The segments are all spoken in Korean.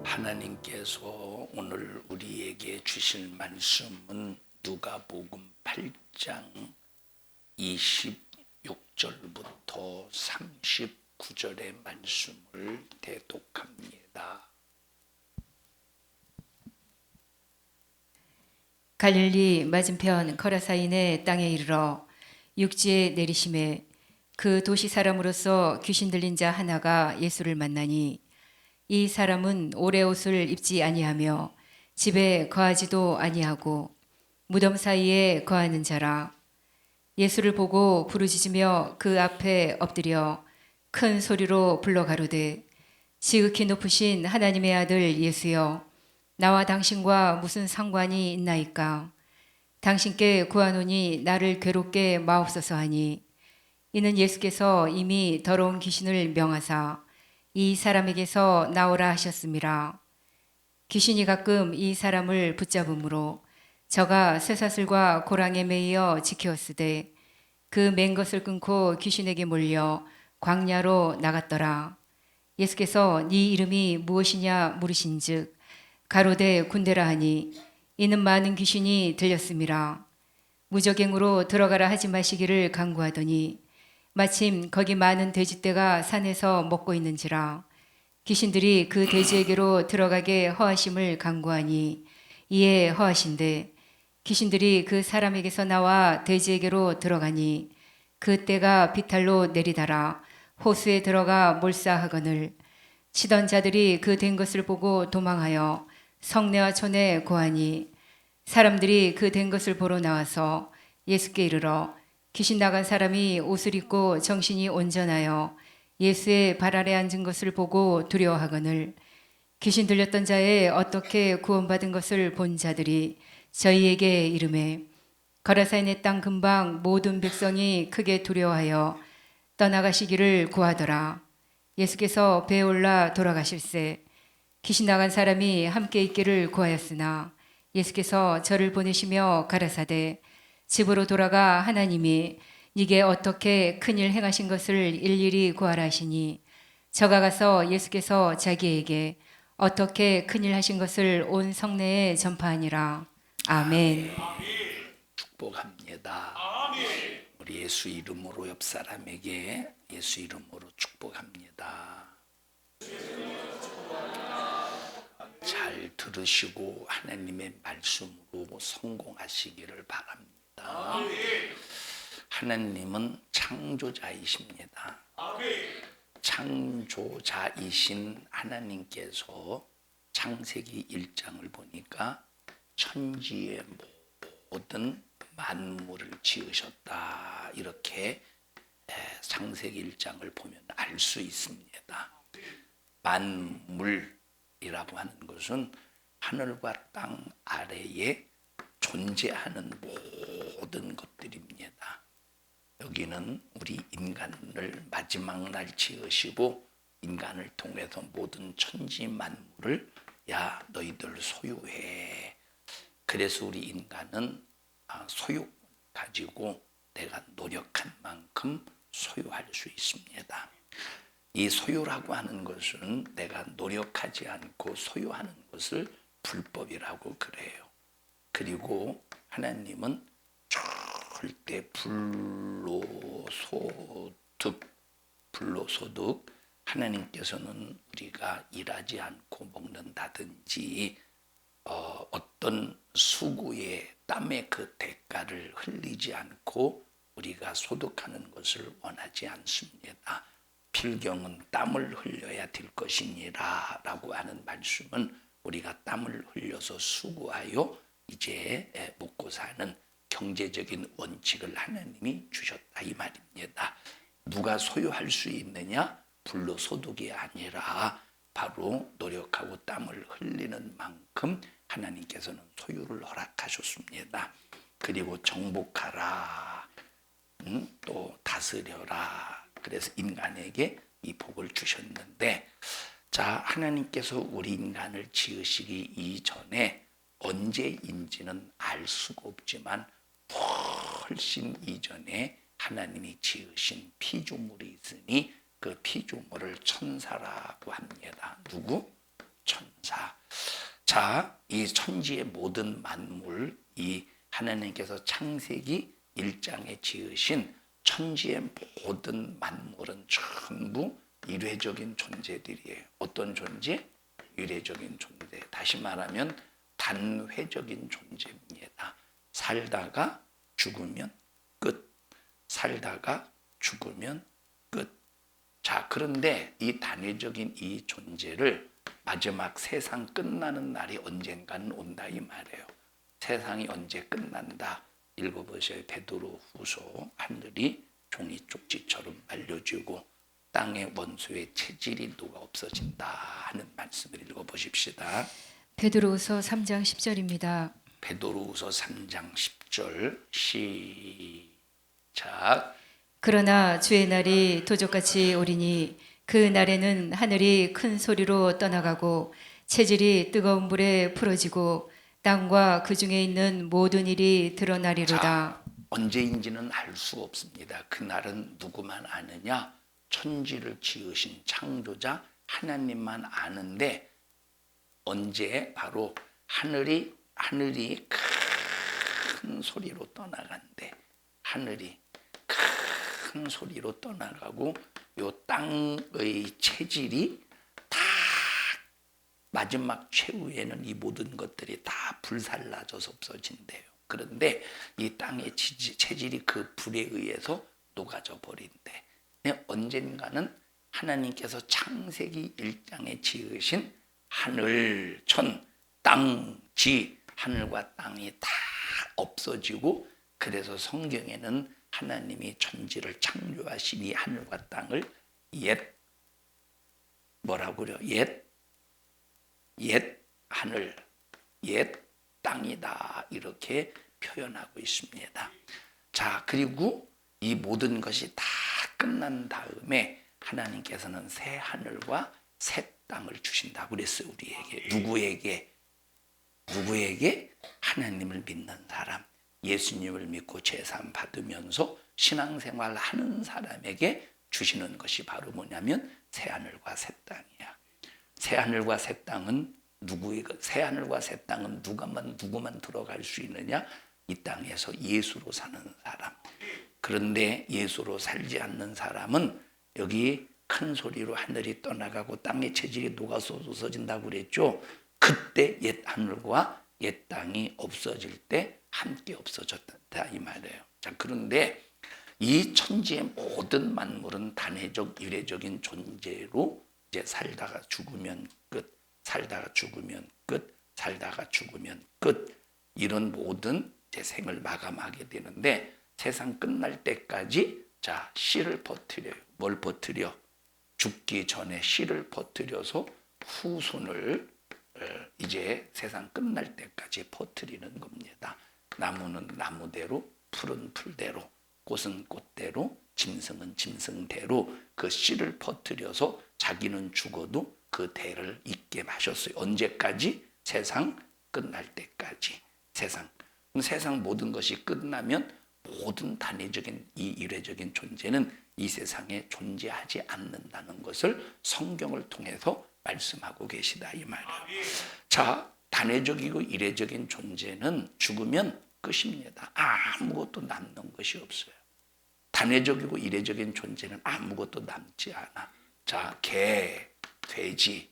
하나님께서 오늘 우리에게 주실 말씀은 누가복음 8장 26절부터 39절의 말씀을 대독합니다. 갈릴리 맞은편 거라사인의 땅에 이르러 육지에 내리심에 그 도시 사람으로서 귀신 들린 자 하나가 예수를 만나니 이 사람은 오래 옷을 입지 아니하며 집에 거하지도 아니하고 무덤 사이에 거하는 자라. 예수를 보고 부르짖으며 그 앞에 엎드려 큰 소리로 불러 가로되 지극히 높으신 하나님의 아들 예수여, 나와 당신과 무슨 상관이 있나이까? 당신께 구하노니 나를 괴롭게 마옵소서 하니, 이는 예수께서 이미 더러운 귀신을 명하사 이 사람에게서 나오라 하셨음이라. 귀신이 가끔 이 사람을 붙잡음으로 저가 쇠사슬과 고랑에 매이어 지켰으되 그 맨 것을 끊고 귀신에게 몰려 광야로 나갔더라. 예수께서 네 이름이 무엇이냐 물으신즉 가로되 군대라 하니 이는 많은 귀신이 들렸음이라. 무저갱으로 들어가라 하지 마시기를 간구하더니 마침 거기 많은 돼지떼가 산에서 먹고 있는지라. 귀신들이 그 돼지에게로 들어가게 허하심을 간구하니 이에 허하신대 귀신들이 그 사람에게서 나와 돼지에게로 들어가니 그 떼가 비탈로 내리달아 호수에 들어가 몰사하거늘 치던 자들이 그 된 것을 보고 도망하여 성내와 촌에 고하니 사람들이 그 된 것을 보러 나와서 예수께 이르러 귀신 나간 사람이 옷을 입고 정신이 온전하여 예수의 발 아래 앉은 것을 보고 두려워하거늘 귀신 들렸던 자의 어떻게 구원받은 것을 본 자들이 저희에게 이르매 거라사인의 땅 근방 모든 백성이 크게 두려워하여 떠나가시기를 구하더라. 예수께서 배에 올라 돌아가실새 귀신 나간 사람이 함께 있기를 구하였으나 예수께서 저를 보내시며 가라사대 집으로 돌아가 하나님이 네게 어떻게 큰일 행하신 것을 일일이 구하라 하시니 저가 가서 예수께서 자기에게 어떻게 큰일 하신 것을 온 성내에 전파하니라. 아멘. 축복합니다. 우리 예수 이름으로 옆 사람에게 예수 이름으로 축복합니다. 잘 들으시고 하나님의 말씀으로 성공하시기를 바랍니다. 하나님은 창조자이십니다. 창조자이신 하나님께서 창세기 1장을 보니까 천지의 모든 만물을 지으셨다, 이렇게 창세기 1장을 보면 알 수 있습니다. 만물이라고 하는 것은 하늘과 땅 아래에 존재하는 모든 것들입니다. 여기는 우리 인간을 마지막 날 지으시고 인간을 통해서 모든 천지 만물을 야 너희들 소유해. 그래서 우리 인간은 소유권 가지고 내가 노력한 만큼 소유할 수 있습니다. 이 소유라고 하는 것은 내가 노력하지 않고 소유하는 것을 불법이라고 그래요. 그리고 하나님은 절대 불로소득, 하나님께서는 우리가 일하지 않고 먹는다든지 어떤 수고의 땀의 그 대가를 흘리지 않고 우리가 소득하는 것을 원하지 않습니다. 필경은 땀을 흘려야 될 것이니라 라고 하는 말씀은 우리가 땀을 흘려서 수고하여 이제 먹고 사는 경제적인 원칙을 하나님이 주셨다, 이 말입니다. 누가 소유할 수 있느냐? 불로소득이 아니라 바로 노력하고 땀을 흘리는 만큼 하나님께서는 소유를 허락하셨습니다. 그리고 정복하라, 또 다스려라. 그래서 인간에게 이 복을 주셨는데, 자, 하나님께서 우리 인간을 지으시기 이전에 언제인지는 알 수가 없지만 훨씬 이전에 하나님이 지으신 피조물이 있으니 그 피조물을 천사라고 합니다. 누구? 천사. 자, 이 천지의 모든 만물, 이 하나님께서 창세기 1장에 지으신 천지의 모든 만물은 전부 이례적인 존재들이에요. 어떤 존재? 이례적인 존재. 다시 말하면 단회적인 존재입니다. 살다가 죽으면 끝. 살다가 죽으면 끝. 자, 그런데 이 단회적인 이 존재를 마지막 세상 끝나는 날이 언젠가는 온다 이 말이에요. 세상이 언제 끝난다. 읽어보세요. 베드로 후서. 하늘이 종이 쪽지처럼 말려지고 땅의 원수의 체질이 누가 없어진다 하는 말씀을 읽어보십시다. 베드로후서 3장 10절입니다. 베드로후서 3장 10절 시작. 그러나 주의 날이 도적같이 오리니 그 날에는 하늘이 큰 소리로 떠나가고 체질이 뜨거운 불에 풀어지고 땅과 그 중에 있는 모든 일이 드러나리로다. 자, 언제인지는 알 수 없습니다. 그날은 누구만 아느냐? 천지를 지으신 창조자 하나님만 아는데 언제? 바로 하늘이 큰 소리로 떠나간대. 하늘이 큰 소리로 떠나가고 요 땅의 체질이 다 마지막 최후에는 이 모든 것들이 다 불살라져서 없어진대요. 그런데 이 땅의 체질이 그 불에 의해서 녹아져 버린대. 언젠가는 하나님께서 창세기 1장에 지으신 하늘, 천, 땅, 지, 하늘과 땅이 다 없어지고 그래서 성경에는 하나님이 천지를 창조하시니 하늘과 땅을 옛 하늘, 옛 땅이다 이렇게 표현하고 있습니다. 자, 그리고 이 모든 것이 다 끝난 다음에 하나님께서는 새 하늘과 새 땅을 주신다고 그랬어요. 우리에게. 누구에게? 하나님을 믿는 사람, 예수님을 믿고 제사함 받으면서 신앙생활 하는 사람에게 주시는 것이 바로 뭐냐면 새 하늘과 새 땅이야. 새 하늘과 새 땅은 새 하늘과 새 땅은 누구만 들어갈 수 있느냐? 이 땅에서 예수로 사는 사람. 그런데 예수로 살지 않는 사람은 여기 큰 소리로 하늘이 떠나가고 땅의 체질이 녹아서 없어진다고 그랬죠. 그때 옛 하늘과 옛 땅이 없어질 때 함께 없어졌다 이 말이에요. 자, 그런데 이 천지의 모든 만물은 단회적 이례적인 존재로 이제 살다가 죽으면 끝, 살다가 죽으면 끝, 살다가 죽으면 끝, 이런 모든 제 생을 마감하게 되는데 세상 끝날 때까지 자 씨를 퍼뜨려요. 뭘 퍼뜨려? 죽기 전에 씨를 퍼뜨려서 후손을 이제 세상 끝날 때까지 퍼뜨리는 겁니다. 나무는 나무대로, 풀은 풀대로, 꽃은 꽃대로, 짐승은 짐승대로 그 씨를 퍼뜨려서 자기는 죽어도 그 대를 잇게 마셨어요. 언제까지? 세상 끝날 때까지. 세상 모든 것이 끝나면 모든 단회적인 이 이례적인 존재는 이 세상에 존재하지 않는다는 것을 성경을 통해서 말씀하고 계시다 이 말이에요. 자, 단회적이고 이례적인 존재는 죽으면 끝입니다. 아무것도 남는 것이 없어요. 단회적이고 이례적인 존재는 아무것도 남지 않아. 자, 개, 돼지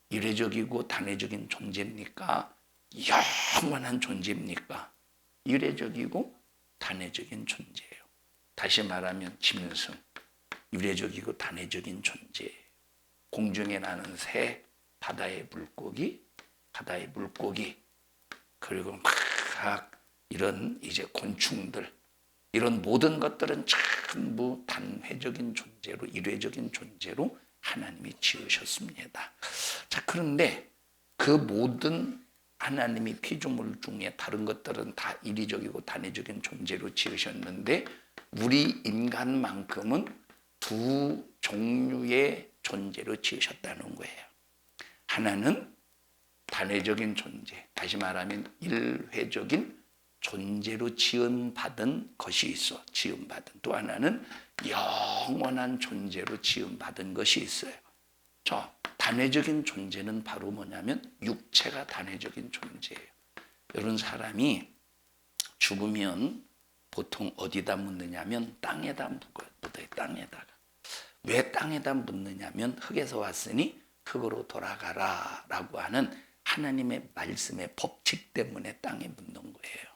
이례적이고 단회적인 존재입니까? 영원한 존재입니까? 이례적이고 단회적인 존재예요. 다시 말하면 짐승, 이례적이고 단회적인 존재예요. 공중에 나는 새, 바다의 물고기, 그리고 막 이런 이제 곤충들, 이런 모든 것들은 전부 단회적인 존재로, 이례적인 존재로 하나님이 지으셨습니다. 자, 그런데 그 모든 하나님이 피조물 중에 다른 것들은 다 이리적이고 단회적인 존재로 지으셨는데 우리 인간만큼은 두 종류의 존재로 지으셨다는 거예요. 하나는 단회적인 존재, 다시 말하면 일회적인 존재로 지음받은 것이 있어. 지음받은. 또 하나는 영원한 존재로 지음받은 것이 있어요. 단회적인 존재는 바로 뭐냐면 육체가 단회적인 존재예요. 이런 사람이 죽으면 보통 어디다 묻느냐면 땅에다 묻어요. 땅에다가. 왜 땅에다 묻느냐면 흙에서 왔으니 흙으로 돌아가라 라고 하는 하나님의 말씀의 법칙 때문에 땅에 묻는 거예요.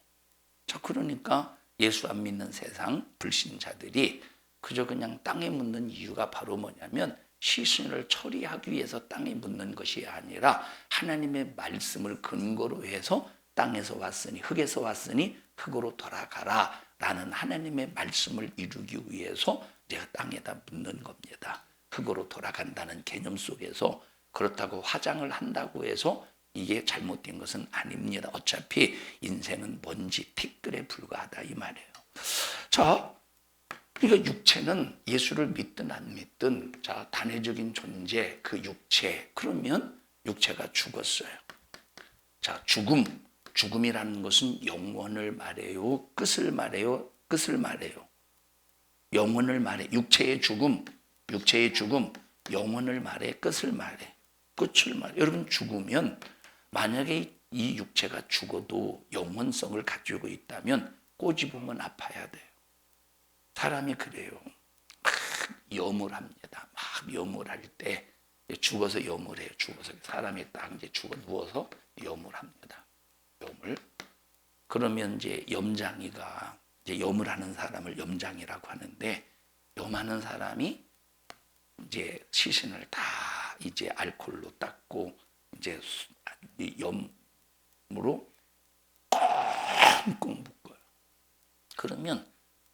자, 그러니까 예수 안 믿는 세상 불신자들이 그저 그냥 땅에 묻는 이유가 바로 뭐냐면 시신을 처리하기 위해서 땅에 묻는 것이 아니라 하나님의 말씀을 근거로 해서 땅에서 왔으니 흙에서 왔으니 흙으로 돌아가라 라는 하나님의 말씀을 이루기 위해서 내가 땅에다 묻는 겁니다. 흙으로 돌아간다는 개념 속에서 그렇다고 화장을 한다고 해서 이게 잘못된 것은 아닙니다. 어차피 인생은 먼지 티끌에 불과하다 이 말이에요. 자, 그러니까 육체는 예수를 믿든 안 믿든 자 단회적인 존재 그 육체 그러면 육체가 죽었어요. 자, 죽음이라는 것은 영원을 말해요, 끝을 말해요, 끝을 말해요. 영원을 말해. 육체의 죽음, 영원을 말해, 끝을 말해, 끝을 말해. 여러분 죽으면 만약에 이 육체가 죽어도 영원성을 가지고 있다면 꼬집으면 아파야 돼요. 사람이 그래요. 막 염을 합니다. 막 염을 할 때 죽어서 염을 해요. 죽어서 사람이 딱 이제 죽어 누워서 염을 합니다. 염을. 그러면 이제 염장이가 이제 염을 하는 사람을 염장이라고 하는데 염하는 사람이 이제 시신을 다 이제 알코올로 닦고 이제 염으로 꽁꽁 묶어요. 그러면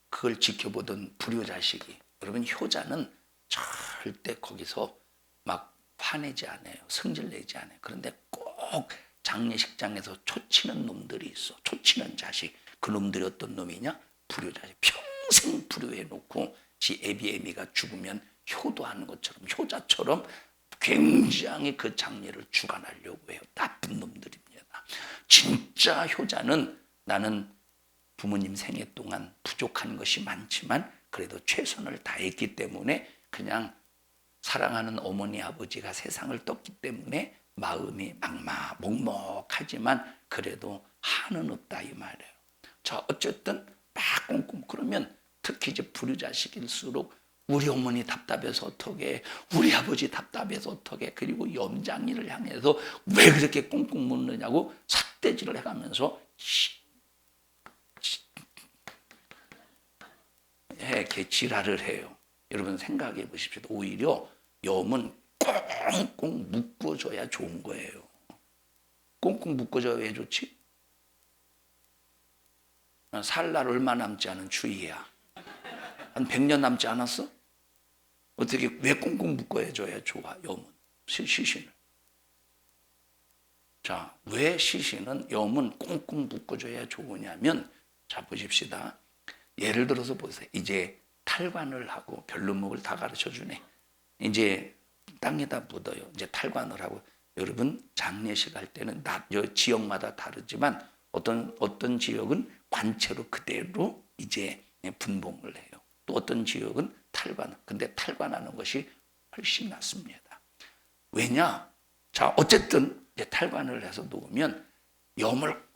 그걸 지켜보던 불효자식이 여러분 효자는 절대 거기서 막 화내지 않아요. 성질내지 않아요. 그런데 꼭 장례식장에서 초치는 놈들이 있어. 초치는 자식. 그 놈들이 어떤 놈이냐? 불효자식. 평생 불효해놓고 지 애비애미가 죽으면 효도하는 것처럼 효자처럼 굉장히 그 장례를 주관하려고 해요. 나쁜 놈들입니다. 진짜 효자는 나는 부모님 생애 동안 부족한 것이 많지만 그래도 최선을 다했기 때문에 그냥 사랑하는 어머니 아버지가 세상을 떴기 때문에 마음이 먹먹하지만 그래도 한은 없다 이 말이에요. 자, 어쨌든 막 꽁꽁 그러면 특히 이제 불효자식일수록 우리 어머니 답답해서 어떡해, 우리 아버지 답답해서 어떡해, 그리고 염장이를 향해서 왜 그렇게 꽁꽁 묻느냐고 삿대질을 해가면서 이렇게 지랄을 해요. 여러분 생각해 보십시오. 오히려 염은 꽁꽁 묶어줘야 좋은 거예요. 꽁꽁 묶어줘야 왜 좋지? 살 날 얼마 남지 않은 추위야. 한 100년 남지 않았어? 어떻게 왜 꽁꽁 묶어줘야 좋아? 염은 시신을. 자, 왜 시신은 염은 꽁꽁 묶어줘야 좋으냐면 자 보십시다. 예를 들어서 보세요. 이제 탈관을 하고 별로목을 다 가르쳐 주네. 이제 땅에다 묻어요. 이제 탈관을 하고 여러분 장례식 할 때는 지역마다 다르지만 어떤 지역은 관체로 그대로 이제 분봉을 해요. 또 어떤 지역은 탈관. 근데 탈관하는 것이 훨씬 낫습니다. 왜냐? 자, 어쨌든 이제 탈관을 해서 놓으면 염을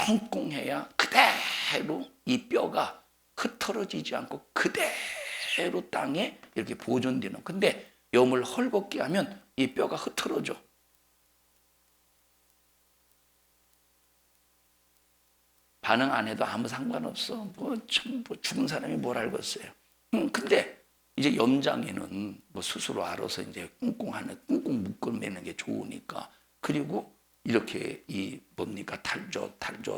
꽁꽁 해야 그대로 이 뼈가 흩어지지 않고 그대로 땅에 이렇게 보존되는. 근데 염을 헐겁게 하면 이 뼈가 흩어져. 반응 안 해도 아무 상관없어. 참 죽은 사람이 뭘 알겠어요. 근데 이제 염장에는 뭐 스스로 알아서 이제 꽁꽁 묶어내는 게 좋으니까. 그리고 이렇게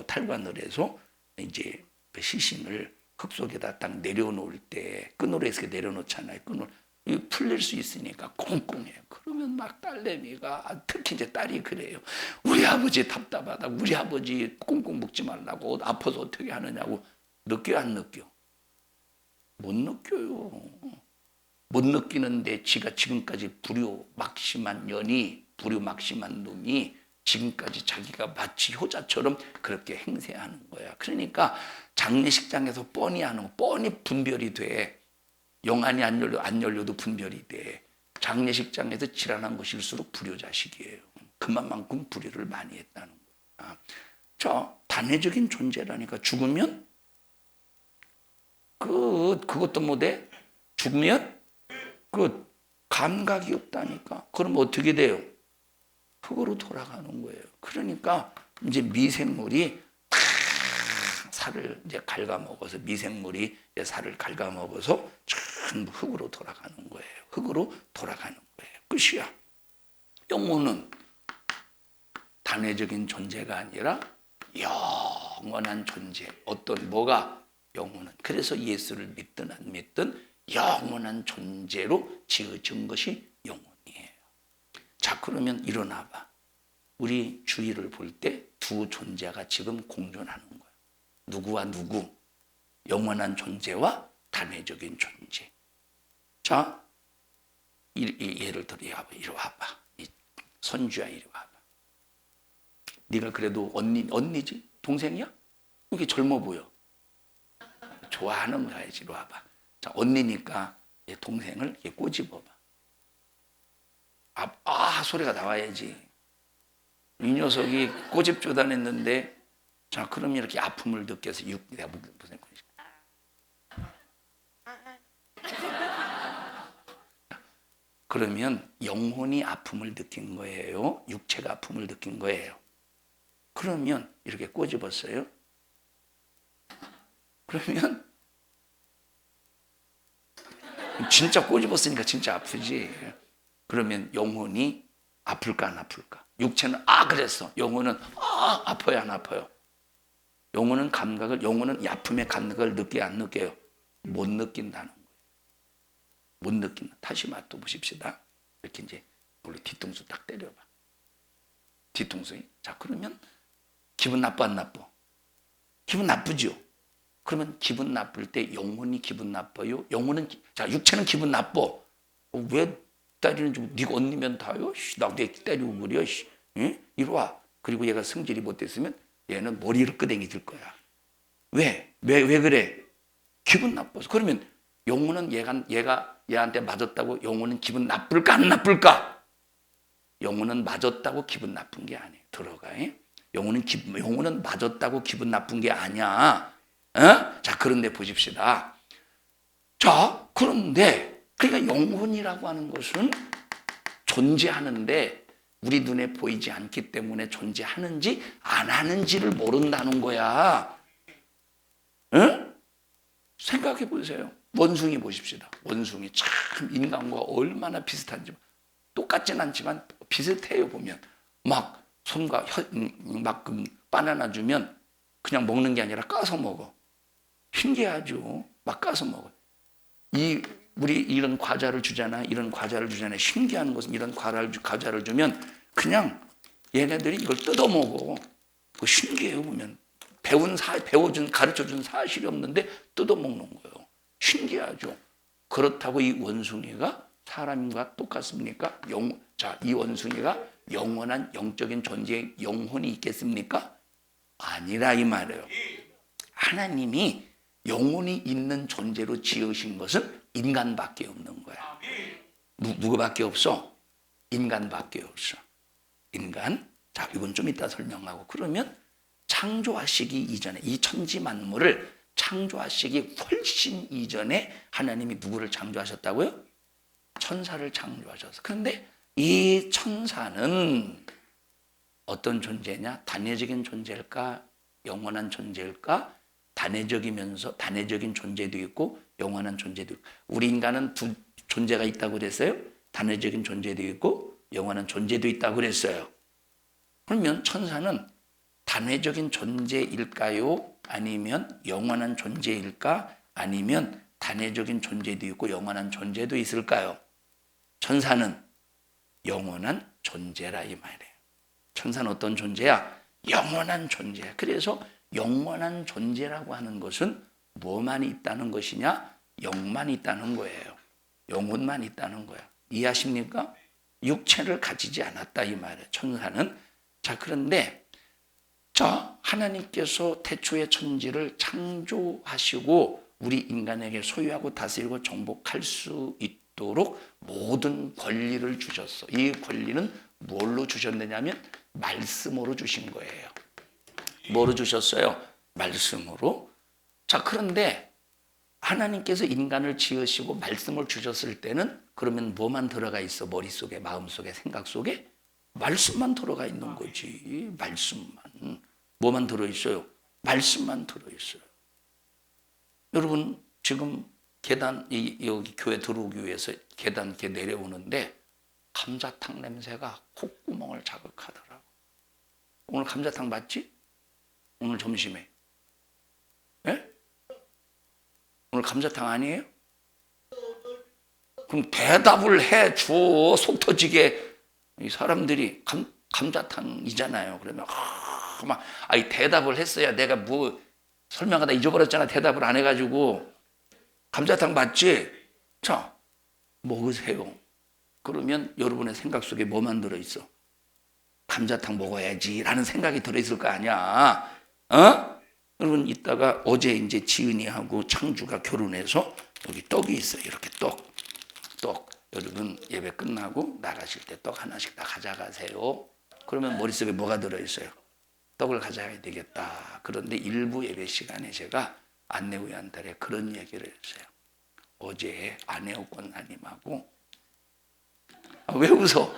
탈관을 해서 이제 그 시신을 흙 속에다 딱 내려놓을 때 끈으로 해서 내려놓잖아요. 끈을 풀릴 수 있으니까 꽁꽁해요. 그러면 막 딸내미가 특히 이제 딸이 그래요. 우리 아버지 답답하다. 우리 아버지 꽁꽁 묶지 말라고 아파서 어떻게 하느냐고. 느껴 안 느껴? 못 느껴요. 못 느끼는데 지가 지금까지 불효 막심한 놈이 지금까지 자기가 마치 효자처럼 그렇게 행세하는 거야. 그러니까 장례식장에서 뻔히 하는 거, 뻔히 분별이 돼. 영안이 안 열려도 분별이 돼. 장례식장에서 질환한 것일수록 불효자식이에요. 그만큼 불효를 많이 했다는 거예요. 자, 단회적인 존재라니까. 죽으면 그것도 못해. 죽으면 감각이 없다니까. 그럼 어떻게 돼요? 흙으로 돌아가는 거예요. 그러니까 이제 미생물이 다 살을 이제 갉아먹어서, 미생물이 이제 살을 갉아먹어서 전부 흙으로 돌아가는 거예요. 흙으로 돌아가는 거예요. 끝이야. 영혼은 단회적인 존재가 아니라 영원한 존재. 뭐가? 영혼은. 그래서 예수를 믿든 안 믿든 영원한 존재로 지어진 것이 영혼이에요. 자, 그러면 일어나 봐. 우리 주위를 볼 때 두 존재가 지금 공존하는 거예요. 누구와 누구? 영원한 존재와 단회적인 존재. 자, 예를 들어 이리 와봐. 선주야, 이리 와봐. 네가 그래도 언니지? 동생이야? 이렇게 젊어 보여. 좋아하는 거야. 이리 와봐. 자, 언니니까 동생을 이렇게 꼬집어봐. 소리가 나와야지. 이 녀석이 꼬집조다냈는데, 자, 그럼 이렇게 아픔을 느껴서 내가 무슨 거지? 그러면 영혼이 아픔을 느낀 거예요. 육체가 아픔을 느낀 거예요. 그러면 이렇게 꼬집었어요. 그러면 진짜 꼬집었으니까 진짜 아프지. 그러면 영혼이 아플까 안 아플까? 육체는 그랬어. 영혼은 아파요 안 아파요? 영혼은 영혼은 이 아픔의 감각을 느껴요 안 느껴요? 못 느낀다는 거예요. 못 느낀다. 다시 또 보십시다. 이렇게 이제 우리 뒤통수 딱 때려봐. 뒤통수. 자, 그러면 기분 나빠 안 나빠? 기분 나쁘죠? 그러면 기분 나쁠 때 영혼이 기분 나빠요? 육체는 기분 나빠. 왜 때리는지, 네가 언니면 다요? 나 왜 때리고 그래? 응? 이리 와. 그리고 얘가 성질이 못됐으면 얘는 머리를 끄댕이 들 거야. 왜 그래? 기분 나빠서. 그러면 영혼은 얘가 얘한테 맞았다고 영혼은 기분 나쁠까 안 나쁠까? 영혼은 맞았다고 기분 나쁜 게 아니에요. 들어가. 영혼은 맞았다고 기분 나쁜 게 아니야. 자, 그런데 보십시다. 자, 그런데 그러니까 영혼이라고 하는 것은 존재하는데 우리 눈에 보이지 않기 때문에 존재하는지 안 하는지를 모른다는 거야. 생각해 보세요. 원숭이 보십시다. 원숭이 참 인간과 얼마나 비슷한지. 똑같진 않지만 비슷해요. 보면 막 손과 막 바나나 주면 그냥 먹는 게 아니라 까서 먹어. 신기하죠. 막 까서 먹어. 우리 이런 과자를 주잖아. 신기한 것은 이런 과자를 주면 그냥 얘네들이 이걸 뜯어 먹어. 그 신기해요. 보면 가르쳐준 사실이 없는데 뜯어 먹는 거예요. 신기하죠. 그렇다고 이 원숭이가 사람과 똑같습니까? 이 원숭이가 영원한 영적인 존재의 영혼이 있겠습니까? 아니라 이 말이에요. 하나님이 영혼이 있는 존재로 지으신 것은 인간밖에 없는 거야. 누구밖에 없어? 인간밖에 없어. 인간. 자, 이건 좀 이따 설명하고. 그러면 창조하시기 이전에 이 천지 만물을 창조하시기 훨씬 이전에 하나님이 누구를 창조하셨다고요? 천사를 창조하셔서. 그런데 이 천사는 어떤 존재냐? 단회적인 존재일까? 영원한 존재일까? 단회적인 존재도 있고 영원한 존재도 있고. 우리 인간은 두 존재가 있다고 그랬어요. 단회적인 존재도 있고 영원한 존재도 있다고 그랬어요. 그러면 천사는 단회적인 존재일까요? 아니면 영원한 존재일까? 아니면 단회적인 존재도 있고 영원한 존재도 있을까요? 천사는 영원한 존재라 이 말이에요. 천사는 어떤 존재야? 영원한 존재야. 그래서 영원한 존재라고 하는 것은 뭐만 있다는 것이냐? 영만 있다는 거예요. 영혼만 있다는 거야. 이해하십니까? 육체를 가지지 않았다 이 말이에요. 천사는. 자, 그런데 하나님께서 태초의 천지를 창조하시고 우리 인간에게 소유하고 다스리고 정복할 수 있도록 모든 권리를 주셨어. 이 권리는 뭘로 주셨느냐면 말씀으로 주신 거예요. 뭐로 주셨어요? 말씀으로. 자, 그런데 하나님께서 인간을 지으시고 말씀을 주셨을 때는 그러면 뭐만 들어가 있어? 머릿속에, 마음속에, 생각 속에? 말씀만 들어가 있는 거지. 말씀만. 뭐만 들어있어요? 말씀만 들어있어요. 여러분 지금 계단, 여기 교회 들어오기 위해서 계단 이렇게 내려오는데 감자탕 냄새가 콧구멍을 자극하더라고. 오늘 감자탕 맞지? 오늘 점심에. 예? 오늘 감자탕 아니에요? 그럼 대답을 해줘. 속 터지게. 이 사람들이 감자탕이잖아요. 그러면 막 대답을 했어야 내가 뭐 설명하다 잊어버렸잖아. 대답을 안 해가지고. 감자탕 맞지? 자, 먹으세요. 그러면 여러분의 생각 속에 뭐만 들어있어? 감자탕 먹어야지 라는 생각이 들어있을 거 아니야. 어? 여러분 이따가 어제 이제 지은이하고 창주가 결혼해서 여기 떡이 있어요. 이렇게 떡. 여러분 예배 끝나고 나가실 때 떡 하나씩 다 가져가세요. 그러면 머릿속에 뭐가 들어있어요? 떡을 가져가야 되겠다. 그런데 일부 예배 시간에 제가 안내위원들에 그런 얘기를 했어요. 어제 안혜옥 권사님하고 왜 웃어?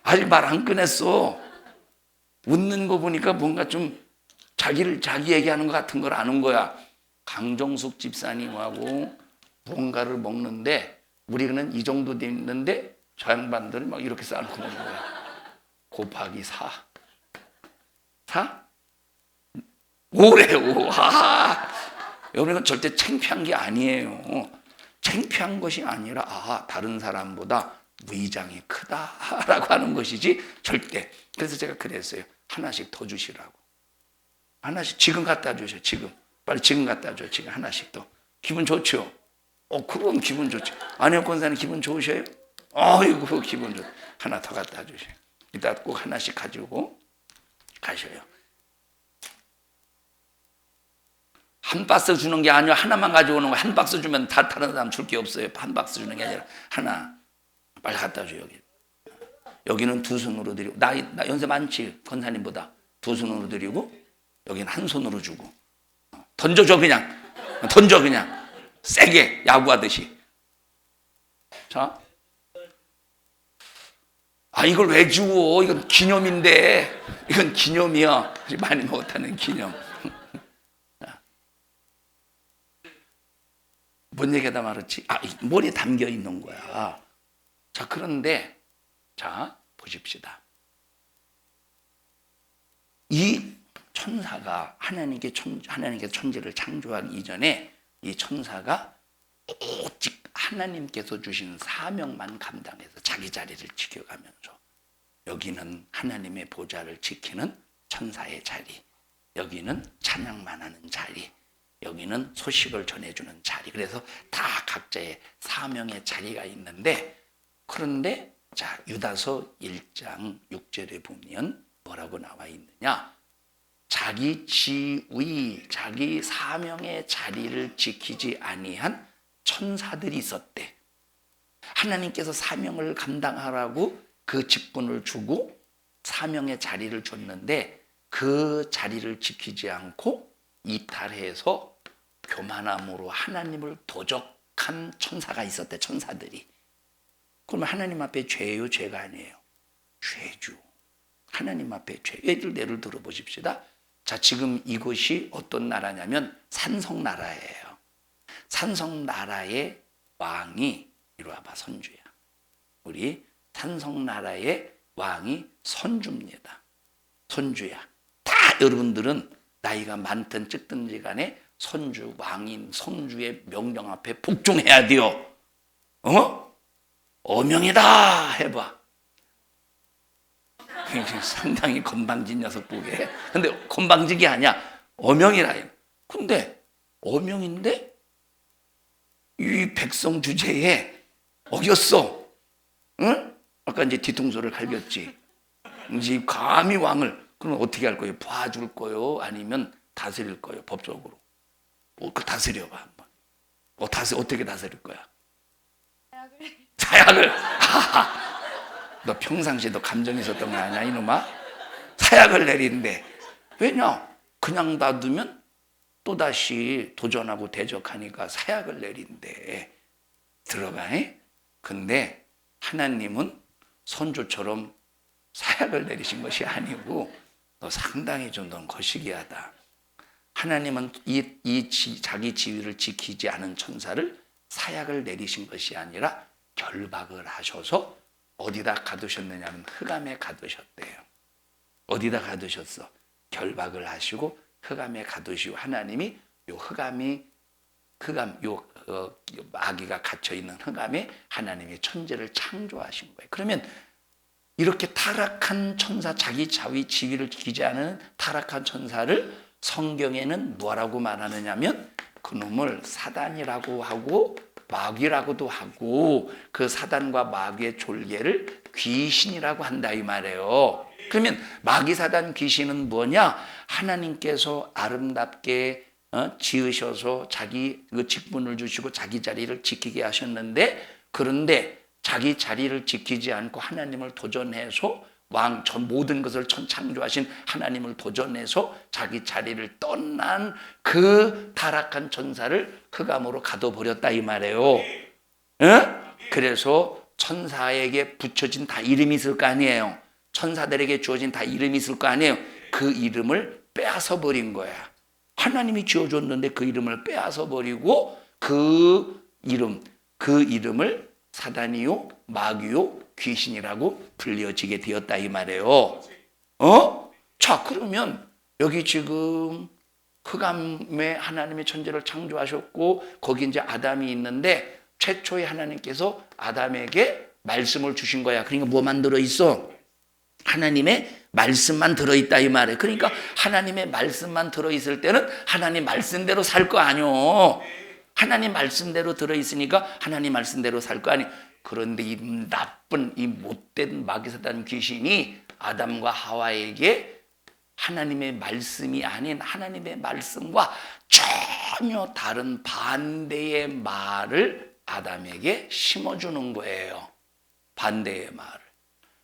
아직 말 안 꺼냈어. 웃는 거 보니까 뭔가 좀 자기 얘기하는 것 같은 걸 아는 거야. 강정숙 집사님하고 무언가를 먹는데 우리는 이 정도 돼 있는데 저 양반들은 막 이렇게 쌓고 먹는 거야. 곱하기 4. 4? 5래요. 5. 여러분 이건 절대 창피한 게 아니에요. 창피한 것이 아니라 다른 사람보다 위장이 크다라고 하는 것이지 절대. 그래서 제가 그랬어요. 하나씩 더 주시라고. 하나씩 지금 갖다 주셔. 지금 빨리 지금 갖다 줘. 지금 하나씩 더. 기분 좋죠? 그럼 기분 좋죠. 안혜옥 권사님 기분 좋으셔요? 아이고 기분 좋. 하나 더 갖다 주셔요. 이따 꼭 하나씩 가지고 가셔요. 한 박스 주는 게 아니라 하나만 가져오는 거. 한 박스 주면 다 다른 사람 줄 게 없어요. 한 박스 주는 게 아니라 하나 빨리 갖다 줘. 여기는 두 손으로 드리고 나 연세 많지 권사님보다 두 손으로 드리고 여기는 한 손으로 주고 던져줘 그냥 세게 야구하듯이. 자, 이걸 왜 주워? 이건 기념인데. 이건 기념이야. 많이 못하는 기념. 뭔 얘기하다 말았지? 머리에 담겨 있는 거야. 자, 그런데 자 보십시다. 이 천사가 하나님께 천지를 창조하기 이전에 이 천사가 오직 하나님께서 주신 사명만 감당해서 자기 자리를 지켜가면서 여기는 하나님의 보좌를 지키는 천사의 자리, 여기는 찬양만 하는 자리, 여기는 소식을 전해주는 자리. 그래서 다 각자의 사명의 자리가 있는데, 그런데 자 유다서 1장 6절에 보면 뭐라고 나와 있느냐? 자기 지위, 자기 사명의 자리를 지키지 아니한 천사들이 있었대. 하나님께서 사명을 감당하라고 그 직분을 주고 사명의 자리를 줬는데 그 자리를 지키지 않고 이탈해서 교만함으로 하나님을 도적한 천사가 있었대. 천사들이. 그러면 하나님 앞에 죄예요, 죄가 아니에요? 죄죠. 하나님 앞에 죄. 예를 들어 보십시다. 자, 지금 이곳이 어떤 나라냐면 산성나라예요. 산성나라의 왕이 이리 와봐. 선주야. 우리 산성나라의 왕이 선주입니다. 선주야. 다 여러분들은 나이가 많든 적든지 간에 선주, 왕인 선주의 명령 앞에 복종해야 돼요. 어명이다 해봐. 상당히 건방진 녀석 보게. 근데 건방지기 아니야. 어명이라. 근데 어명인데 이 백성 주제에 어겼어. 응? 아까 이제 뒤통수를 갈겼지. 이제 감히 왕을. 그럼 어떻게 할 거예요? 봐줄 거요? 아니면 다스릴 거요? 법적으로. 그 다스려봐 한번. 어떻게 다스릴 거야? 사약을. 너 평상시에도 감정이 있었던 거 아니야 이놈아? 사약을 내린대. 왜냐? 그냥 놔두면 또다시 도전하고 대적하니까 사약을 내린대. 들어가. 근데 하나님은 선조처럼 사약을 내리신 것이 아니고 너 상당히 좀 넌 거시기하다. 하나님은 자기 지위를 지키지 않은 천사를 사약을 내리신 것이 아니라 결박을 하셔서 어디다 가두셨느냐면 흑암에 가두셨대요. 어디다 가두셨어? 결박을 하시고 흑암에 가두시고 하나님이 요 마귀가 갇혀 있는 흑암에 하나님이 천재를 창조하신 거예요. 그러면 이렇게 타락한 천사, 자기 지위를 지키지 않은 타락한 천사를 성경에는 뭐라고 말하느냐면 그놈을 사단이라고 하고 마귀라고도 하고 그 사단과 마귀의 졸개를 귀신이라고 한다 이 말이에요. 그러면 마귀, 사단, 귀신은 뭐냐? 하나님께서 아름답게 지으셔서 자기 그 직분을 주시고 자기 자리를 지키게 하셨는데, 그런데 자기 자리를 지키지 않고 하나님을 도전해서 전 모든 것을 창조하신 하나님을 도전해서 자기 자리를 떠난 그 타락한 천사를 흑암으로 가둬버렸다 이 말이에요. 그래서 천사에게 붙여진 다 이름이 있을 거 아니에요. 천사들에게 주어진 다 이름이 있을 거 아니에요. 그 이름을 빼앗아 버린 거야. 하나님이 지어줬는데 그 이름을 빼앗아 버리고 그 이름을 사단이요, 마귀요, 귀신이라고 불려지게 되었다 이 말이에요. 자, 그러면 여기 지금 흑암에 하나님의 천재를 창조하셨고 거기 이제 아담이 있는데 최초에 하나님께서 아담에게 말씀을 주신 거야. 그러니까 뭐만 들어있어? 하나님의 말씀만 들어있다 이 말이에요. 그러니까 하나님의 말씀만 들어있을 때는 하나님 말씀대로 살 거 아니오. 하나님 말씀대로 들어있으니까 하나님 말씀대로 살 거 아니에요. 그런데 이 나쁜, 이 못된 마귀사단 귀신이 아담과 하와에게 하나님의 말씀이 아닌 하나님의 말씀과 전혀 다른 반대의 말을 아담에게 심어주는 거예요. 반대의 말을.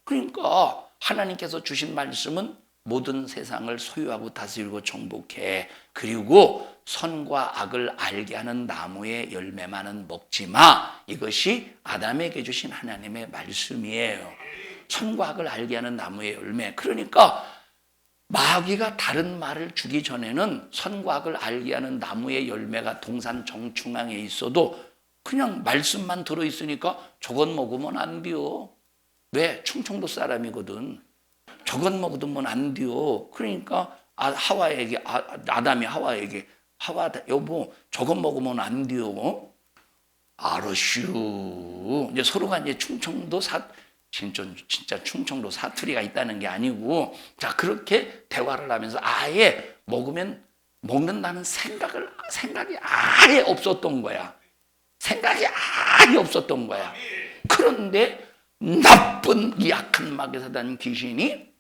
그러니까 하나님께서 주신 말씀은 모든 세상을 소유하고 다스리고 정복해. 그리고 선과 악을 알게 하는 나무의 열매만은 먹지 마. 이것이 아담에게 주신 하나님의 말씀이에요. 선과 악을 알게 하는 나무의 열매. 그러니까 마귀가 다른 말을 주기 전에는 선과 악을 알게 하는 나무의 열매가 동산 정중앙에 있어도 그냥 말씀만 들어있으니까 저건 먹으면 안 돼요. 왜? 충청도 사람이거든. 저건 먹으면 안 돼요. 그러니까 아담이 하와에게 하와 여보 저건 먹으면 안 돼요. 알았슈. 이제 서로가 이제 진짜 충청도 사투리가 있다는 게 아니고 자 그렇게 대화를 하면서 아예 먹는다는 생각이 아예 없었던 거야. 생각이 아예 없었던 거야. 그런데 나쁜 이 악한 마귀사단 귀신이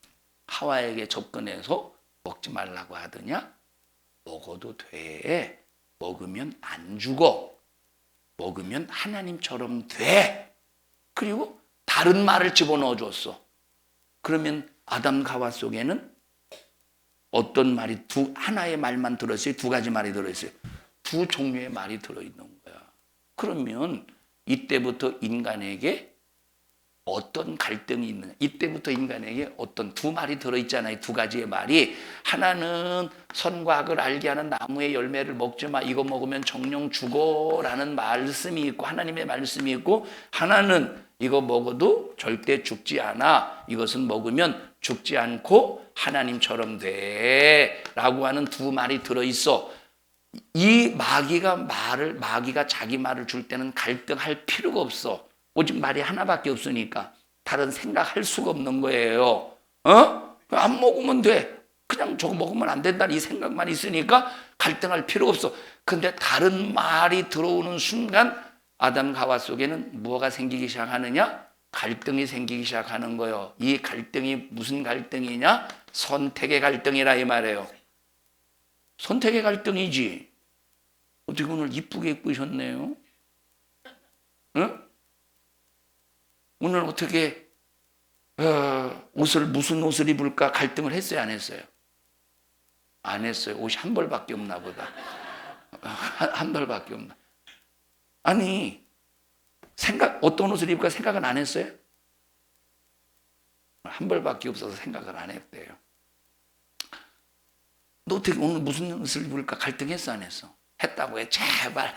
하와에게 접근해서 먹지 말라고 하더냐? 먹어도 돼. 먹으면 안 죽어. 먹으면 하나님처럼 돼. 그리고 다른 말을 집어넣어 줬어. 그러면 아담과 하와 속에는 어떤 말이 하나의 말만 들어있어요? 두 가지 말이 들어있어요? 두 종류의 말이 들어있는 거야. 그러면 이때부터 인간에게 어떤 갈등이 있느냐. 이때부터 인간에게 어떤 두 말이 들어있잖아요. 두 가지의 말이. 하나는 선과 악을 알게 하는 나무의 열매를 먹지 마. 이거 먹으면 정령 죽어. 라는 말씀이 있고 하나님의 말씀이 있고 하나는 이거 먹어도 절대 죽지 않아. 이것은 먹으면 죽지 않고 하나님처럼 돼. 라고 하는 두 말이 들어있어. 이 마귀가 자기 말을 줄 때는 갈등할 필요가 없어. 오직 말이 하나밖에 없으니까 다른 생각할 수가 없는 거예요. 안 먹으면 돼. 그냥 저거 먹으면 안 된다는 이 생각만 있으니까 갈등할 필요가 없어. 근데 다른 말이 들어오는 순간 아담과 하와 속에는 뭐가 생기기 시작하느냐? 갈등이 생기기 시작하는 거예요. 이 갈등이 무슨 갈등이냐? 선택의 갈등이라 이 말이에요. 선택의 갈등이지. 어떻게 오늘 이쁘게 입으셨네요? 응? 오늘 어떻게 무슨 옷을 입을까 갈등을 했어요, 안 했어요? 안 했어요. 옷이 한 벌밖에 없나 보다. 한 벌밖에 없나. 아니, 어떤 옷을 입을까 생각은 안 했어요? 한 벌밖에 없어서 생각을 안 했대요. 너 어떻게 오늘 무슨 옷을 입을까 갈등했어, 안 했어? 했다고 해, 제발.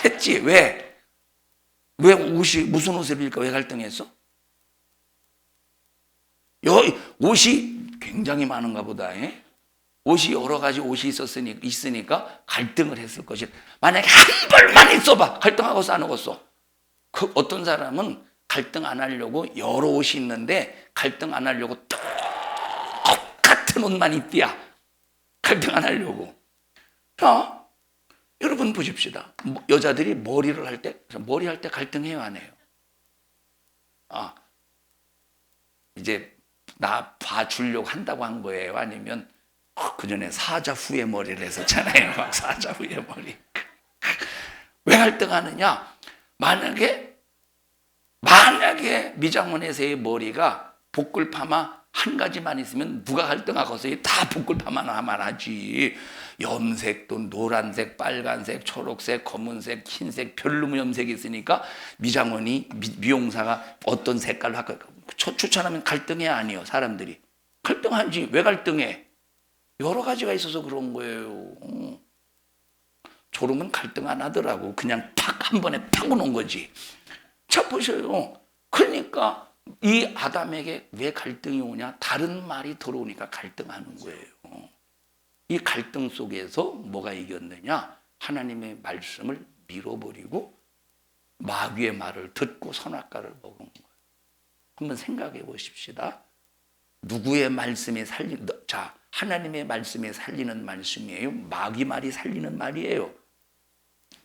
했지. 왜 무슨 옷을 입을까 왜 갈등했어? 옷이 굉장히 많은가 보다. 옷이 여러 가지 옷이 있으니까 갈등을 했을 것이다. 만약에 한 벌만 있어봐, 갈등하고서 안 하겠어. 어떤 사람은 갈등 안 하려고 여러 옷이 있는데 갈등 안 하려고 똑같은 옷만 입디야. 갈등 안 하려고. 자, 여러분 보십시다. 여자들이 머리를 할 때 갈등해요, 안 해요? 이제 나 봐주려고 한다고 한 거예요? 아니면 그 전에 사자 후에 머리를 했었잖아요. 막 사자 후에 머리. 왜 갈등하느냐? 만약에 미장원에서의 머리가 복글파마 한 가지만 있으면 누가 갈등하고서 다 복글파마나 하면 하지. 염색도 노란색, 빨간색, 초록색, 검은색, 흰색, 별로 염색이 있으니까 미장원이 미용사가 어떤 색깔로 할까 추천하면 갈등해, 아니요? 사람들이 갈등하지. 왜 갈등해? 여러 가지가 있어서 그런 거예요. 졸음은 갈등 안 하더라고. 그냥 팍 한 번에 파고놓은 거지. 자, 보셔요. 그러니까 이 아담에게 왜 갈등이 오냐? 다른 말이 들어오니까 갈등하는 거예요. 이 갈등 속에서 뭐가 이겼느냐? 하나님의 말씀을 밀어버리고 마귀의 말을 듣고 선악과를 먹은 거예요. 한번 생각해 보십시다. 누구의 말씀에 하나님의 말씀에 살리는 말씀이에요? 마귀 말이 살리는 말이에요?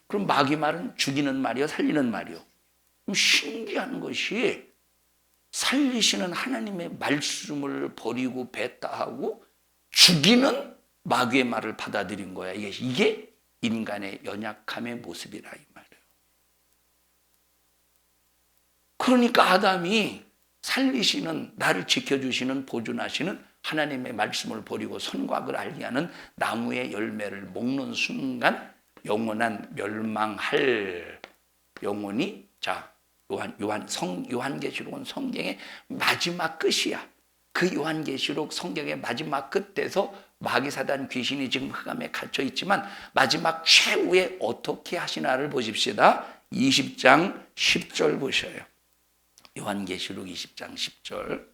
그럼 마귀 말은 죽이는 말이요? 살리는 말이요? 신기한 것이 살리시는 하나님의 말씀을 버리고 배타하고 죽이는 마귀의 말을 받아들인 거야. 이게 인간의 연약함의 모습이라 이 말이에요. 그러니까 아담이 살리시는, 나를 지켜주시는, 보존하시는 하나님의 말씀을 버리고 선과 악을 알게 하는 나무의 열매를 먹는 순간 영원한 멸망할 영혼이, 자, 요한계시록은 성경의 마지막 끝이야. 그 요한계시록 성경의 마지막 끝에서 마귀사단 귀신이 지금 흑암에 갇혀 있지만 마지막 최후에 어떻게 하시나를 보십시다. 20장 10절 보셔요. 요한계시록 20장 10절.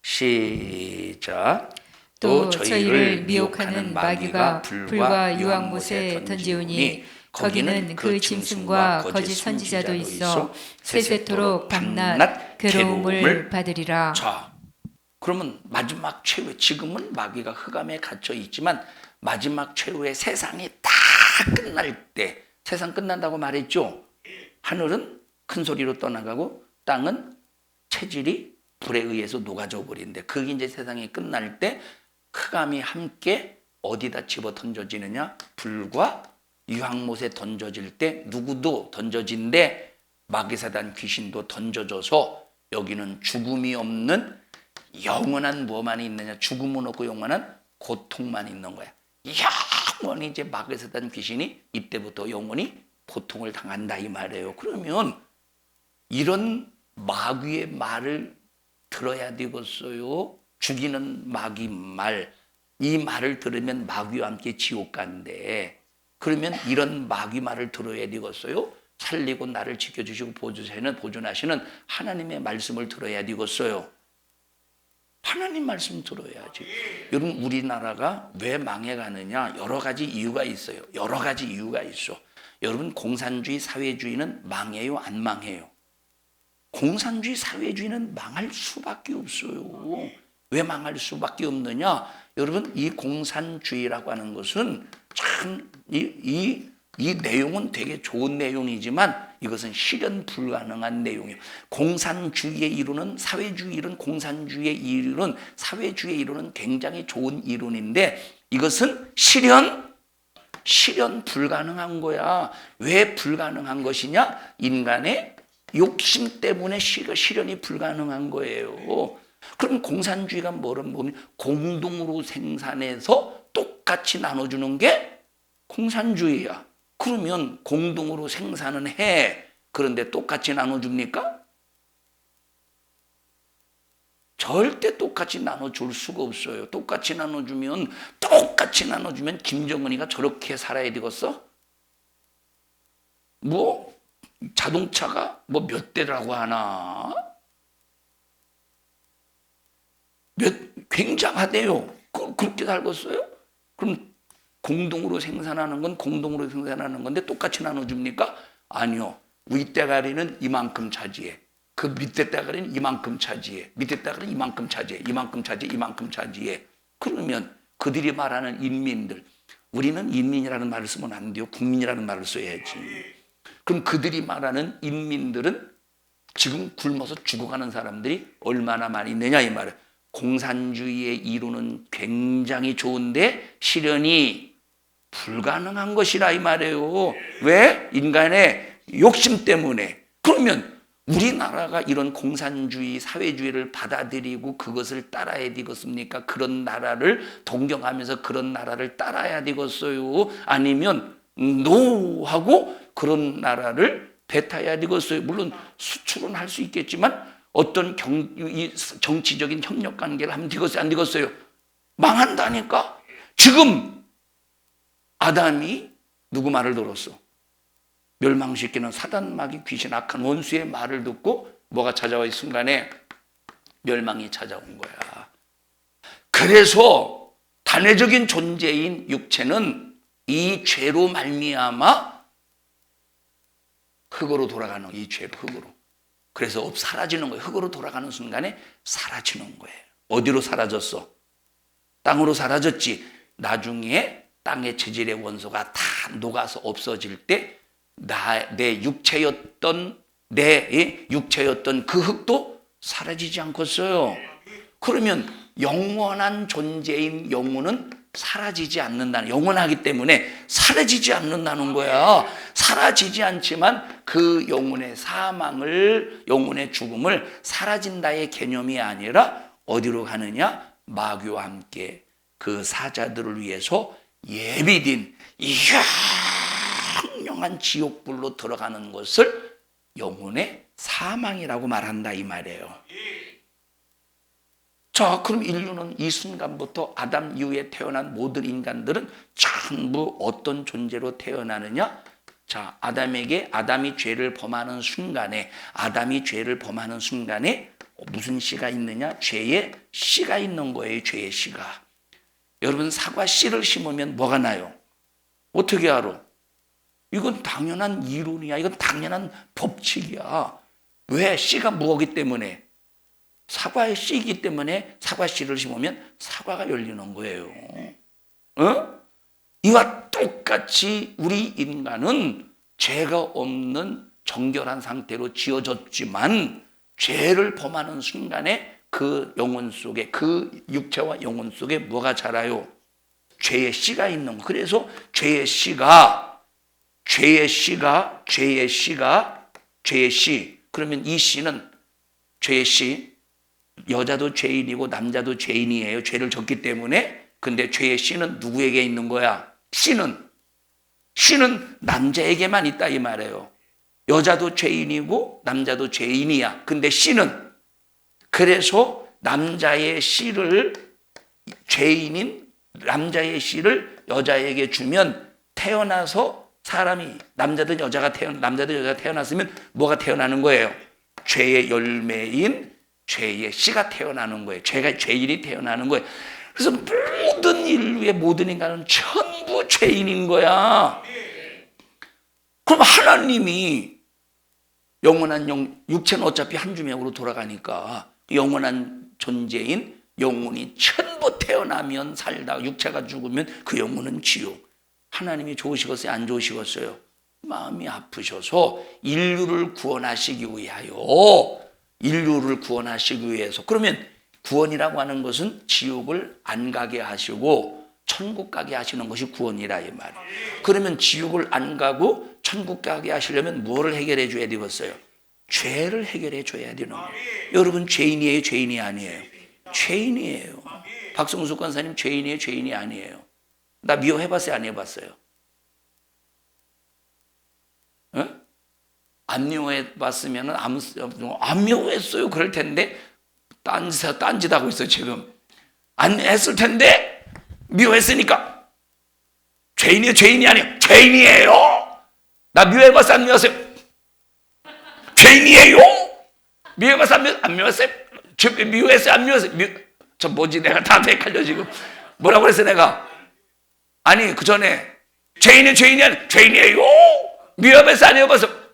시작. 또 저희를 미혹하는 마귀가 불과 유황못에 던지우니 거기는 그 짐승과 거짓 선지자도 있어 세세토록 밤낮 괴로움을 받으리라. 자, 그러면 마지막 최후에, 지금은 마귀가 흑암에 갇혀 있지만 마지막 최후에 세상이 다 끝날 때, 세상 끝난다고 말했죠. 하늘은 큰 소리로 떠나가고 땅은 체질이 불에 의해서 녹아져 버린대. 그게 이제 세상이 끝날 때 흑암이 함께 어디다 집어 던져지느냐? 불과 유황못에 던져질 때 누구도 던져진대. 마귀사단 귀신도 던져져서 여기는 죽음이 없는 영원한 뭐만 있느냐? 죽음은 없고 영원한 고통만 있는 거야. 영원히 이제 마귀사단 귀신이 이때부터 영원히 고통을 당한다 이 말이에요. 그러면 이런 마귀의 말을 들어야 되겠어요. 죽이는 마귀 말, 이 말을 들으면 마귀와 함께 지옥 간대. 그러면 이런 마귀 말을 들어야 되겠어요. 살리고 나를 지켜주시고 보존하시는 하나님의 말씀을 들어야 되겠어요. 하나님 말씀 들어야지. 여러분, 우리나라가 왜 망해가느냐? 여러 가지 이유가 있어요. 여러 가지 이유가 있어. 여러분, 공산주의 사회주의는 망해요, 안 망해요? 공산주의 사회주의는 망할 수밖에 없어요. 왜 망할 수밖에 없느냐? 여러분, 이 공산주의라고 하는 것은 참 이 내용은 되게 좋은 내용이지만 이것은 실현 불가능한 내용이에요. 공산주의의 이론은, 사회주의 이론, 공산주의의 이론, 사회주의의 이론은 굉장히 좋은 이론인데 이것은 실현 실현 불가능한 거야. 왜 불가능한 것이냐? 인간의 욕심 때문에 실현이 불가능한 거예요. 그럼 공산주의가 뭐냐면 공동으로 생산해서 똑같이 나눠주는 게 공산주의야. 그러면 공동으로 생산은 해. 그런데 똑같이 나눠줍니까? 절대 똑같이 나눠줄 수가 없어요. 똑같이 나눠주면 김정은이가 저렇게 살아야 되겠어? 뭐 자동차가 뭐 몇 대라고 하나? 굉장하대요. 그렇게 살겠어요? 그럼 공동으로 생산하는 건데 똑같이 나눠줍니까? 아니요. 윗대가리는 이만큼 차지해. 그 밑에 대가리는 이만큼 차지해. 밑에 대가리는 이만큼 차지해. 그러면 그들이 말하는 인민들, 우리는 인민이라는 말을 쓰면 안 돼요. 국민이라는 말을 써야지. 그럼 그들이 말하는 인민들은 지금 굶어서 죽어가는 사람들이 얼마나 많이 있느냐 이 말이에요. 공산주의의 이론은 굉장히 좋은데 실현이 불가능한 것이라 이 말이에요. 왜? 인간의 욕심 때문에. 그러면 우리나라가 이런 공산주의, 사회주의를 받아들이고 그것을 따라야 되겠습니까? 그런 나라를 동경하면서 그런 나라를 따라야 되겠어요? 아니면 노하고 그런 나라를 뱉어야 되겠어요? 물론 수출은 할 수 있겠지만 어떤 정치적인 협력관계를 하면 되겠어요? 안 되겠어요? 망한다니까? 지금 아담이 누구 말을 들었어? 멸망시키는 사단, 마귀, 귀신, 악한 원수의 말을 듣고 뭐가 찾아와 이 순간에 멸망이 찾아온 거야. 그래서 단회적인 존재인 육체는 이 죄로 말미암아 흙으로 돌아가는 이 죄로 흙으로. 그래서 사라지는 거예요. 흙으로 돌아가는 순간에 사라지는 거예요. 어디로 사라졌어? 땅으로 사라졌지. 나중에 땅의 체질의 원소가 다 녹아서 없어질 때 내 육체였던 그 흙도 사라지지 않겠어요. 그러면 영원한 존재인 영혼은 사라지지 않는다는, 영원하기 때문에 사라지지 않는다는 거야. 사라지지 않지만 그 영혼의 사망을, 영혼의 죽음을 사라진다의 개념이 아니라 어디로 가느냐? 마귀와 함께 그 사자들을 위해서 예비된 영영한 지옥불로 들어가는 것을 영혼의 사망이라고 말한다 이 말이에요. 자, 그럼 인류는 이 순간부터 아담 이후에 태어난 모든 인간들은 전부 어떤 존재로 태어나느냐? 자, 아담이 죄를 범하는 순간에 무슨 씨가 있느냐? 죄의 씨가 있는 거예요. 죄의 씨가. 여러분, 사과 씨를 심으면 뭐가 나요? 어떻게 알아? 이건 당연한 이론이야. 이건 당연한 법칙이야. 왜? 씨가 무엇이기 때문에? 사과의 씨이기 때문에 사과 씨를 심으면 사과가 열리는 거예요. 이와 똑같이 우리 인간은 죄가 없는 정결한 상태로 지어졌지만 죄를 범하는 순간에 그 영혼 속에, 그 육체와 영혼 속에 뭐가 자라요? 죄의 씨가 있는 거. 그래서 죄의 씨. 그러면 이 씨는 죄의 씨. 여자도 죄인이고 남자도 죄인이에요. 죄를 졌기 때문에. 근데 죄의 씨는 누구에게 있는 거야? 씨는 남자에게만 있다 이 말이에요. 여자도 죄인이고 남자도 죄인이야. 근데 씨는, 그래서 남자의 씨를, 죄인인 남자의 씨를 여자에게 주면 태어나서 사람이 남자든 여자가 태어났으면 뭐가 태어나는 거예요? 죄의 열매인 죄의 씨가 태어나는 거예요. 죄인이 태어나는 거예요. 그래서 모든 인류의 모든 인간은 전부 죄인인 거야. 그럼 하나님이 영원한 육체는 어차피 한 주명으로 돌아가니까 영원한 존재인 영혼이 전부 태어나면 살다 육체가 죽으면 그 영혼은 지옥. 하나님이 좋으시겠어요? 안 좋으시겠어요? 마음이 아프셔서 인류를 구원하시기 위해서. 그러면 구원이라고 하는 것은 지옥을 안 가게 하시고 천국 가게 하시는 것이 구원이라 이 말이에요. 그러면 지옥을 안 가고 천국 가게 하시려면 뭐를 해결해 줘야 되겠어요? 죄를 해결해 줘야 되는 거예요. 여러분 죄인이에요, 죄인이 아니에요? 죄인이에요. 박성수 권사님 죄인이에요, 죄인이 아니에요? 나 미워해봤어요, 안 해봤어요? 어? 안 미워해봤으면 안 미워했어요 그럴 텐데 딴짓 하고 있어요 지금. 안 했을 텐데 미워했으니까 죄인이에요, 죄인이 아니에요? 죄인이에요. 나 미워해봤어요, 안 미워했어요? 죄인이에요. 미워해봤어요, 안 미워했어요? 미워했어요, 안 미워했어요? 저 뭐지, 내가 다 헷갈려 지금. 뭐라고 그랬어요 내가? 아니 그 전에 죄인이에요, 죄인이 아니에요? 죄인이에요. 미워해봤어요, 안 미워해봤어요?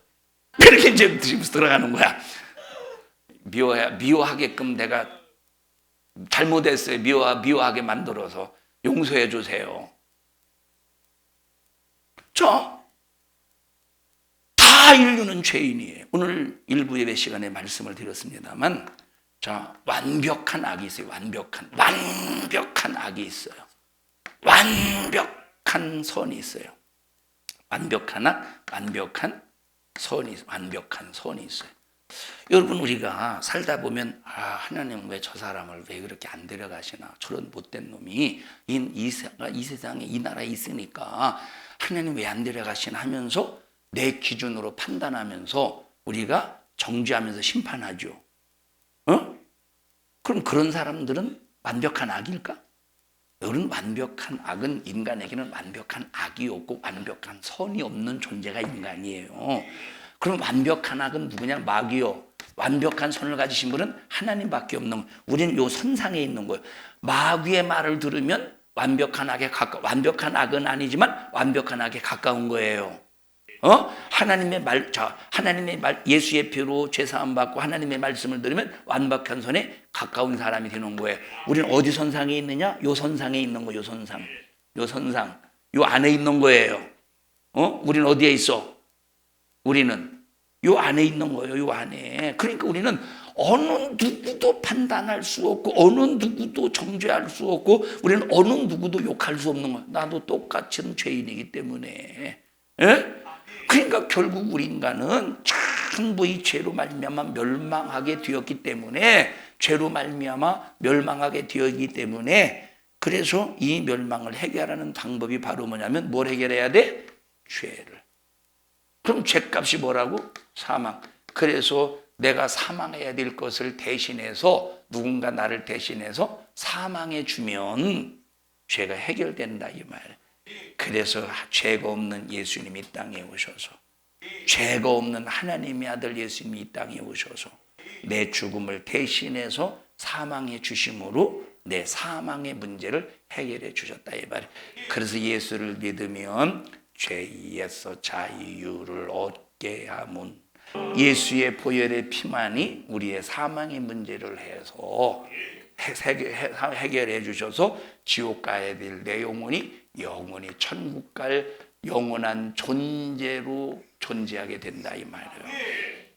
그렇게 이제 들어가는 거야. 미워하게끔 내가 잘못했어요. 미워하게 만들어서 용서해 주세요. 다 인류는 죄인이에요. 오늘 일부 예배 시간에 말씀을 드렸습니다만, 완벽한 악이 있어요. 완벽한 악이 있어요. 완벽한 선이 있어요. 완벽한 악, 완벽한 선이 있어요. 여러분 우리가 살다 보면 하나님 왜 저 사람을 왜 그렇게 안 데려가시나, 저런 못된 놈이 이 세상에 이 나라에 있으니까 하나님 왜 안 데려가시나 하면서 내 기준으로 판단하면서 우리가 정죄하면서 심판하죠. 그럼 그런 사람들은 완벽한 악일까? 여러분 완벽한 악은, 인간에게는 완벽한 악이 없고 완벽한 선이 없는 존재가 인간이에요. 그럼 완벽한 악은 누구냐? 마귀요. 완벽한 선을 가지신 분은 하나님밖에 없는 거예요. 우리는 요 선상에 있는 거예요. 마귀의 말을 들으면 완벽한 악은 아니지만 완벽한 악에 가까운 거예요. 하나님의 말, 예수의 피로 죄사함 받고 하나님의 말씀을 들으면 완벽한 선에 가까운 사람이 되는 거예요. 우리는 어디 선상에 있느냐? 요 선상에 있는 거예요. 요 선상. 요 안에 있는 거예요. 우리는 어디에 있어? 우리는 요 안에 있는 거예요. 요 안에. 그러니까 우리는 어느 누구도 판단할 수 없고 어느 누구도 정죄할 수 없고 우리는 어느 누구도 욕할 수 없는 거예요. 나도 똑같은 죄인이기 때문에. 그러니까 결국 우리 인간은 전부 이 죄로 말미암아 멸망하게 되었기 때문에, 그래서 이 멸망을 해결하는 방법이 바로 뭐냐면 뭘 해결해야 돼? 죄를. 그럼 죄값이 뭐라고? 사망. 그래서 내가 사망해야 될 것을 대신해서, 누군가 나를 대신해서 사망해 주면 죄가 해결된다 이 말. 그래서 죄가 없는 예수님이 이 땅에 오셔서, 죄가 없는 하나님의 아들 예수님이 이 땅에 오셔서 내 죽음을 대신해서 사망해 주심으로 내 사망의 문제를 해결해 주셨다 이 말이에요. 그래서 예수를 믿으면 죄에서 자유를 얻게 하문. 예수의 보혈의 피만이 우리의 사망의 문제를 해서 해결해 주셔서 지옥 가야 될 내 영혼이 천국 갈 영원한 존재로 존재하게 된다 이 말이에요.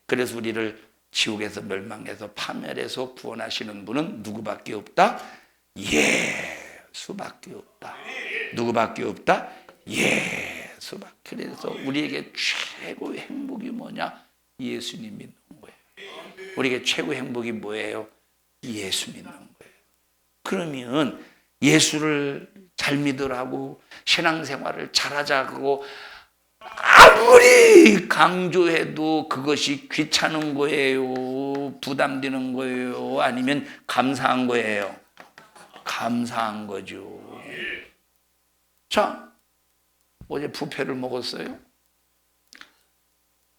그래서 우리를 지옥에서 멸망해서 파멸해서 구원하시는 분은 누구밖에 없다? 예수밖에 없다. 누구밖에 없다? 예수밖에. 그래서 우리에게 최고의 행복이 뭐냐? 예수님 믿는 거예요. 우리에게 최고의 행복이 뭐예요? 예수 믿는 거예요. 그러면 예수를 잘 믿으라고, 신앙생활을 잘하자고 아무리 강조해도 그것이 귀찮은 거예요? 부담되는 거예요? 아니면 감사한 거예요? 감사한 거죠. 자, 어제 뷔페를 먹었어요.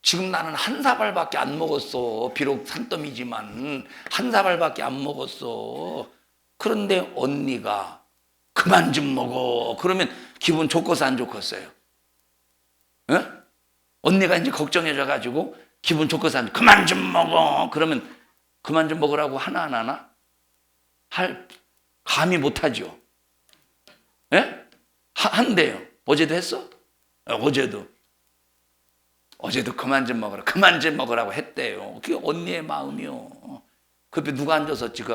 지금 나는 한 사발밖에 안 먹었어. 비록 산더미지만 한 사발밖에 안 먹었어. 그런데 언니가 그만 좀 먹어. 그러면 기분 좋겠어, 안 좋겠어요? 언니가 이제 걱정해줘가지고 기분 좋겠어, 안 좋겠어? 그만 좀 먹어. 그러면 그만 좀 먹으라고 하나 안 하나? 감히 못하죠. 한대요. 어제도 했어? 어제도 그만 좀 먹으라고 했대요. 그게 언니의 마음이요. 그 옆에 누가 앉았었지? 그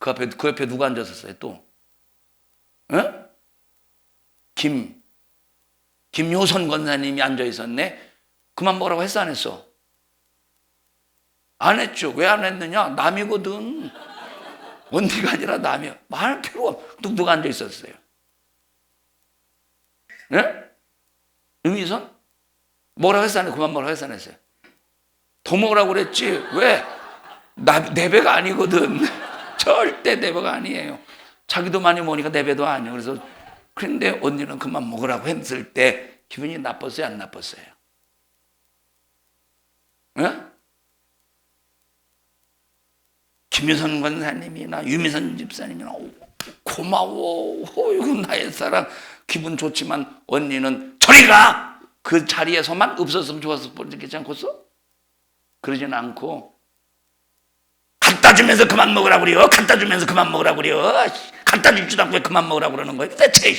옆에 누가 앉았었어요 또? 어? 김효선 권사님이 앉아 있었네. 그만 먹으라고 했어, 안 했어? 안 했죠. 왜 안 했느냐? 남이거든. 언니가 아니라 남이야. 말 필요가 누가 앉아 있었어요? 네? 유미선? 뭐라고 했어, 안 했어? 그만 먹으라고 했어, 안 했어요? 더 먹으라고 그랬지. 왜? 내 배가 아니거든. 절대 내 배가 아니에요. 자기도 많이 먹으니까 내 배도 아니에요. 그래서 그런데 언니는 그만 먹으라고 했을 때 기분이 나빴어요, 안 나빴어요? 네? 김효선 권사님이나 유미선 집사님이나 고마워, 이거 나의 사랑, 기분 좋지만 언니는 저리 가! 그 자리에서만 없었으면 좋았을 뻔했지 않겠어? 그러진 않고 갖다 주면서 그만 먹으라고 그래요. 갖다 주면서 그만 먹으라고 그래요. 갖다 주지도 않고 왜 그만 먹으라고 그러는 거예요? 대체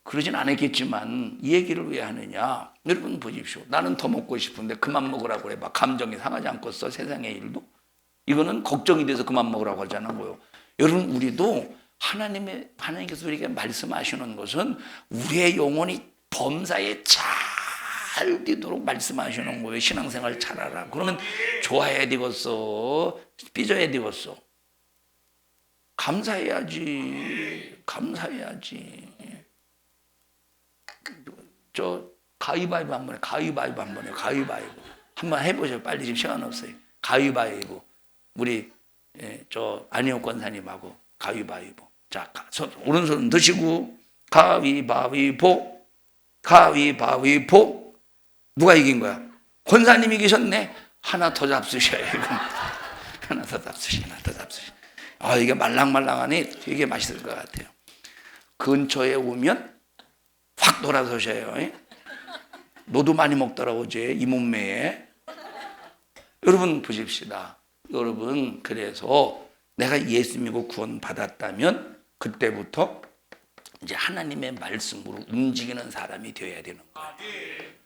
그러진 않았겠지만 이 얘기를 왜 하느냐? 여러분 보십시오. 나는 더 먹고 싶은데 그만 먹으라고 그래. 막 감정이 상하지 않겠어? 세상의 일도. 이거는 걱정이 돼서 그만 먹으라고 하잖아요. 여러분 우리도 하나님께서 우리에게 말씀하시는 것은 우리의 영혼이 범사에 잘 되도록 말씀하시는 거예요. 신앙생활 잘하라. 그러면 좋아해야 되겠어? 삐져야 되겠어? 감사해야지. 감사해야지. 저 가위바위보 한번 해. 가위바위보 한번 해. 가위바위보. 한번 해보세요. 빨리 지금 시간 없어요. 가위바위보. 우리 저 안희옥 권사님하고 가위바위보. 자, 오른손 드시고 가위바위보. 가위바위보. 누가 이긴 거야? 권사님이 이기셨네. 하나 더 잡수셔요. 하나 더 잡수셔. 하나 더 잡수셔. 아, 이게 말랑말랑하니 되게 맛있을 것 같아요. 근처에 오면 확 돌아서셔요. 너도 많이 먹더라고, 어제 이 몸매에. 여러분 보십시다. 여러분, 그래서 내가 예수 믿고 구원 받았다면 그때부터 이제 하나님의 말씀으로 움직이는 사람이 되어야 되는 거예요.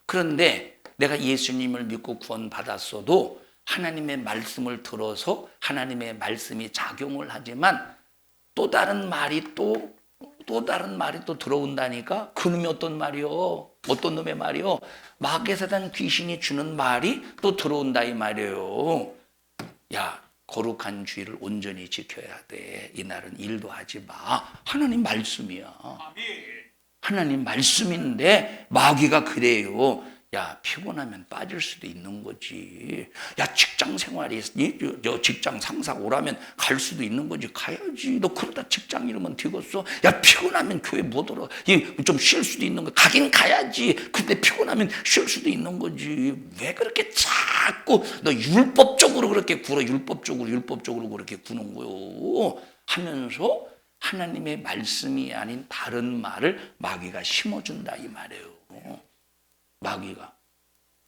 그런데 내가 예수님을 믿고 구원 받았어도 하나님의 말씀을 들어서 하나님의 말씀이 작용을 하지만 또 다른 말이 또 들어온다니까. 그놈이 어떤 말이요? 어떤 놈의 말이요? 마귀 사단 귀신이 주는 말이 또 들어온다 이 말이에요. 야, 거룩한 주의를 온전히 지켜야 돼. 이날은 일도 하지 마. 하나님 말씀이야. 하나님 말씀인데 마귀가 그래요. 야, 피곤하면 빠질 수도 있는 거지. 야, 직장 생활이 직장 상사가 오라면 갈 수도 있는 거지. 가야지. 너 그러다 직장 잃으면 되겠어. 야, 피곤하면 교회 못 오라. 좀 쉴 수도 있는 거. 가긴 가야지. 근데 피곤하면 쉴 수도 있는 거지. 왜 그렇게 자꾸 너 율법적으로 그렇게 굴어. 율법적으로 그렇게 구는 거요. 하면서 하나님의 말씀이 아닌 다른 말을 마귀가 심어준다 이 말이에요. 마귀가.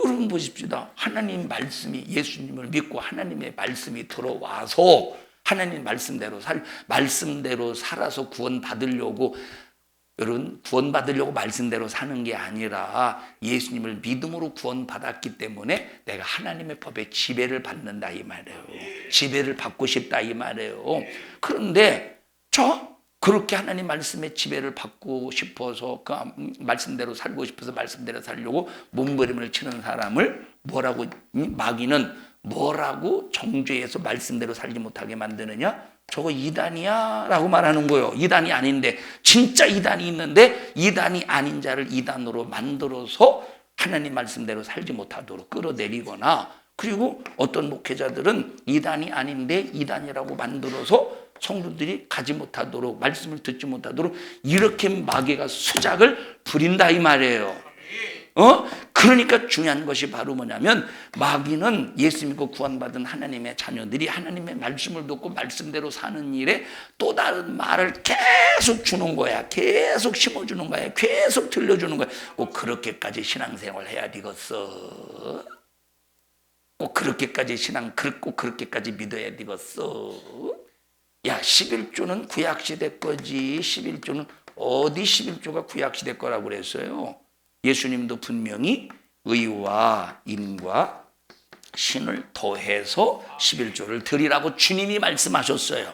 여러분 보십시다. 하나님 말씀이, 예수님을 믿고 하나님의 말씀이 들어와서 하나님 말씀대로 살아서 구원받으려고, 여러분 구원받으려고 말씀대로 사는 게 아니라 예수님을 믿음으로 구원받았기 때문에 내가 하나님의 법에 지배를 받는다 이 말이에요. 지배를 받고 싶다 이 말이에요. 그런데 그렇게 하나님 말씀에 지배를 받고 싶어서 그 말씀대로 살고 싶어서 말씀대로 살려고 몸부림을 치는 사람을 마귀는 뭐라고 정죄해서 말씀대로 살지 못하게 만드느냐? 저거 이단이야 라고 말하는 거예요. 이단이 아닌데, 진짜 이단이 있는데 이단이 아닌 자를 이단으로 만들어서 하나님 말씀대로 살지 못하도록 끌어내리거나, 그리고 어떤 목회자들은 이단이 아닌데 이단이라고 만들어서 성도들이 가지 못하도록, 말씀을 듣지 못하도록 이렇게 마귀가 수작을 부린다 이 말이에요. 그러니까 중요한 것이 바로 뭐냐면, 마귀는 예수 믿고 구원받은 하나님의 자녀들이 하나님의 말씀을 듣고 말씀대로 사는 일에 또 다른 말을 계속 주는 거야. 계속 심어주는 거야. 계속 들려주는 거야. 꼭 그렇게까지 신앙생활 해야 되겠어. 꼭 그렇게까지 꼭 그렇게까지 믿어야 되겠어. 야, 11조는 구약시대 거지. 11조는 어디 11조가 구약시대 거라고 그랬어요? 예수님도 분명히 의와 인과 신을 더해서 11조를 드리라고 주님이 말씀하셨어요.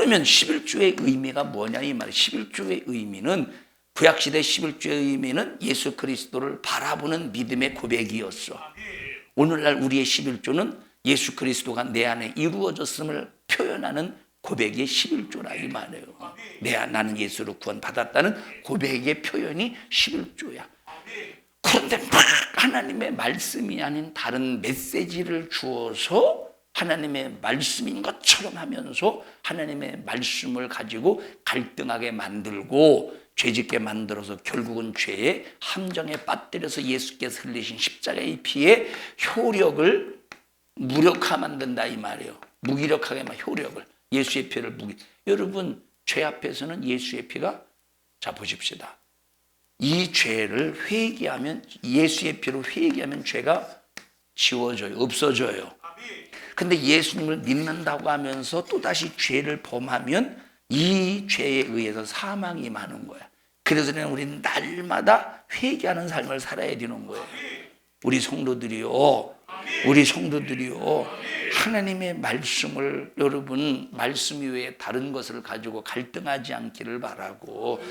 그러면 11조의 의미가 뭐냐 이 말이에요. 11조의 의미는 구약시대 11조의 의미는 예수 그리스도를 바라보는 믿음의 고백이었어. 오늘날 우리의 11조는 예수 그리스도가 내 안에 이루어졌음을 표현하는 고백의 11조라 이 말이에요. 나는 예수로 구원받았다는 고백의 표현이 11조야. 그런데 막 하나님의 말씀이 아닌 다른 메시지를 주어서 하나님의 말씀인 것처럼 하면서 하나님의 말씀을 가지고 갈등하게 만들고 죄짓게 만들어서 결국은 죄의 함정에 빠뜨려서 예수께서 흘리신 십자가의 피의 효력을 무력화 만든다 이 말이에요. 무기력하게 막 효력을, 예수의 피를 여러분 죄 앞에서는 예수의 피가, 자 보십시다, 이 죄를 회개하면, 예수의 피로 회개하면 죄가 지워져요, 없어져요. 근데 예수님을 믿는다고 하면서 또다시 죄를 범하면 이 죄에 의해서 사망이 많은 거야. 그래서 우리는 날마다 회개하는 삶을 살아야 되는 거예요. 우리 성도들이요, 하나님의 말씀을, 여러분 말씀 이외에 다른 것을 가지고 갈등하지 않기를 바라고,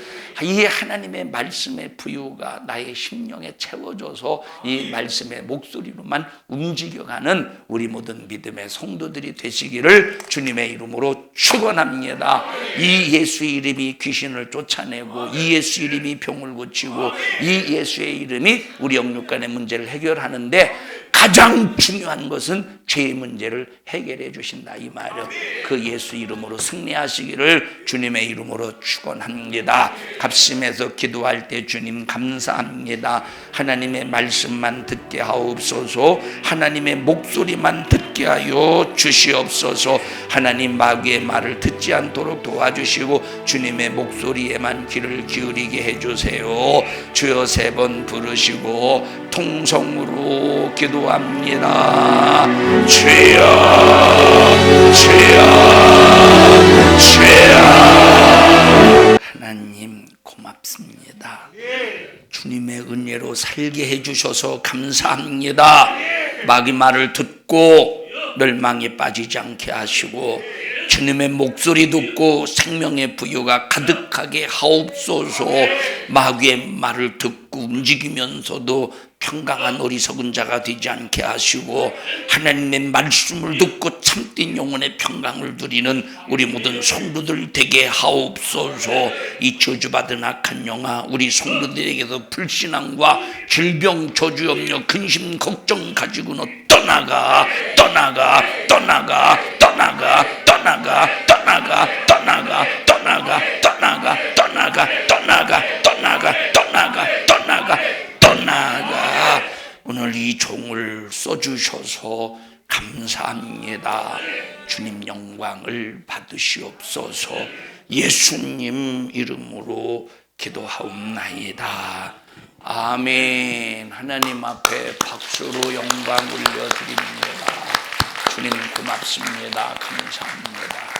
이 하나님의 말씀의 부유가 나의 심령에 채워져서 이 말씀의 목소리로만 움직여가는 우리 모든 믿음의 성도들이 되시기를 주님의 이름으로 축원합니다. 이 예수의 이름이 귀신을 쫓아내고, 이 예수 이름이 병을 고치고, 이 예수의 이름이 우리 영육간의 문제를 해결하는데 가장 중요한 것은 죄의 문제를 해결해 주신다 이 말이에요. 그 예수 이름으로 승리하시기를 주님의 이름으로 축원합니다. 갑심해서 기도할 때 주님 감사합니다. 하나님의 말씀만 듣게 하옵소서. 하나님의 목소리만 듣게 하여 주시옵소서. 하나님 마귀의 말을 듣지 않도록 도와주시고 주님의 목소리에만 귀를 기울이게 해주세요. 주여 3번 부르시고 통성으로 기도합니다. 주여, 주여, 주여. 하나님 고맙습니다. 주님의 은혜로 살게 해주셔서 감사합니다. 마귀 말을 듣고 멸망에 빠지지 않게 하시고 주님의 목소리 듣고 생명의 부유가 가득하게 하옵소서. 마귀의 말을 듣고 움직이면서도 평강한 어리석은 자가 되지 않게 하시고 하나님의 말씀을 듣고 참된 영혼의 평강을 누리는 우리 모든 성도들 되게 하옵소서. 이 저주받은 악한 영아 우리 성도들에게서 불신앙과 질병, 저주염려, 근심, 걱정 가지고는 떠나가, 떠나가, 떠나가, 떠나가, 떠나가, 떠나가, 떠나가, 떠나가, 떠나가, 떠나가, 떠나가, 떠나가, 떠나가, 떠나가, 떠나가. 오늘 이 종을 써주셔서 감사합니다. 주님 영광을 받으시옵소서. 예수님 이름으로 기도하옵나이다. 아멘. 하나님 앞에 박수로 영광 올려드립니다. 주님 고맙습니다. 감사합니다.